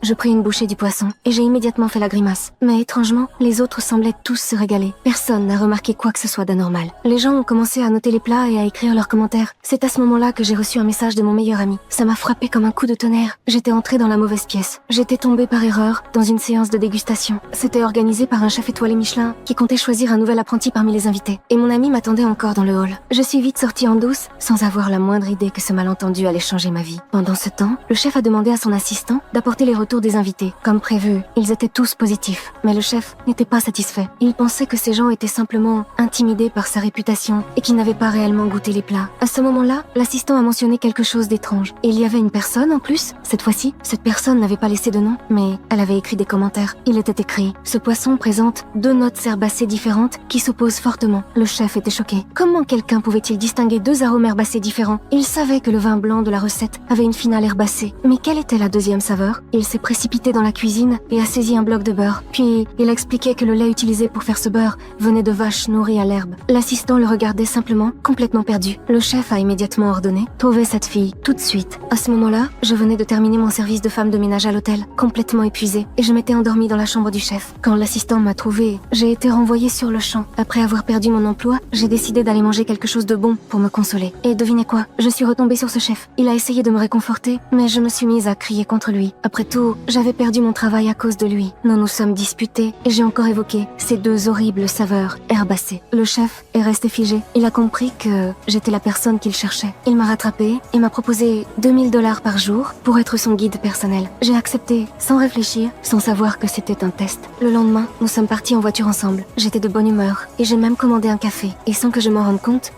Je pris une bouchée du poisson et j'ai immédiatement fait la grimace. Mais étrangement, les autres semblaient tous se régaler. Personne n'a remarqué quoi que ce soit d'anormal. Les gens ont commencé à noter les plats et à écrire leurs commentaires. C'est à ce moment-là que j'ai reçu un message de mon meilleur ami. Ça m'a frappé comme un coup de tonnerre. J'étais entrée dans la mauvaise pièce. J'étais tombée par erreur dans une séance de dégustation. C'était organisé par un chef étoilé Michelin qui comptait choisir un nouvel apprenti parmi les invités. Et mon ami m'attendait encore dans le hall. Je suis vite sortie en douce, sans avoir la moindre idée que ce malentendu allait changer ma vie. Pendant ce temps, le chef a demandé à son assistant d'apporter les retours des invités. Comme prévu, ils étaient tous positifs. Mais le chef n'était pas satisfait. Il pensait que ces gens étaient simplement intimidés par sa réputation et qu'ils n'avaient pas réellement goûté les plats. À ce moment-là, l'assistant a mentionné quelque chose d'étrange. Il y avait une personne en plus. Cette fois-ci, cette personne n'avait pas laissé de nom, mais elle avait écrit des commentaires. Il était écrit: ce poisson présente 2 notes herbacées différentes qui s'opposent fortement. Le chef était choqué. Comment quelqu'un pouvait-il distinguer 2 arômes herbacés différents? Il savait que le vin blanc de la recette avait une finale herbacée. Mais quelle était la deuxième saveur? Il s'est précipité dans la cuisine et a saisi un bloc de beurre. Puis, il a expliqué que le lait utilisé pour faire ce beurre venait de vaches nourries à l'herbe. L'assistant le regardait simplement, complètement perdu. Le chef a immédiatement ordonné: trouvez cette fille, tout de suite. À ce moment-là, je venais de terminer mon service de femme de ménage à l'hôtel, complètement épuisée, et je m'étais endormie dans la chambre du chef. Quand l'assistant m'a trouvée, j'ai été renvoyée sur le champ. Après avoir perdu mon emploi, j'ai décidé d'aller manger quelque chose de bon pour me consoler. Et devinez quoi? Je suis retombée sur ce chef. Il a essayé de me réconforter, mais je me suis mise à crier contre lui. Après tout, j'avais perdu mon travail à cause de lui. Nous nous sommes disputés et j'ai encore évoqué ces 2 horribles saveurs herbacées. Le chef est resté figé. Il a compris que j'étais la personne qu'il cherchait. Il m'a rattrapée et m'a proposé $2000 par jour pour être son guide personnel. J'ai accepté sans réfléchir, sans savoir que c'était un test. Le lendemain, nous sommes partis en voiture ensemble. J'étais de bonne humeur et j'ai même commandé un café. Et sans que je m'en rende compte,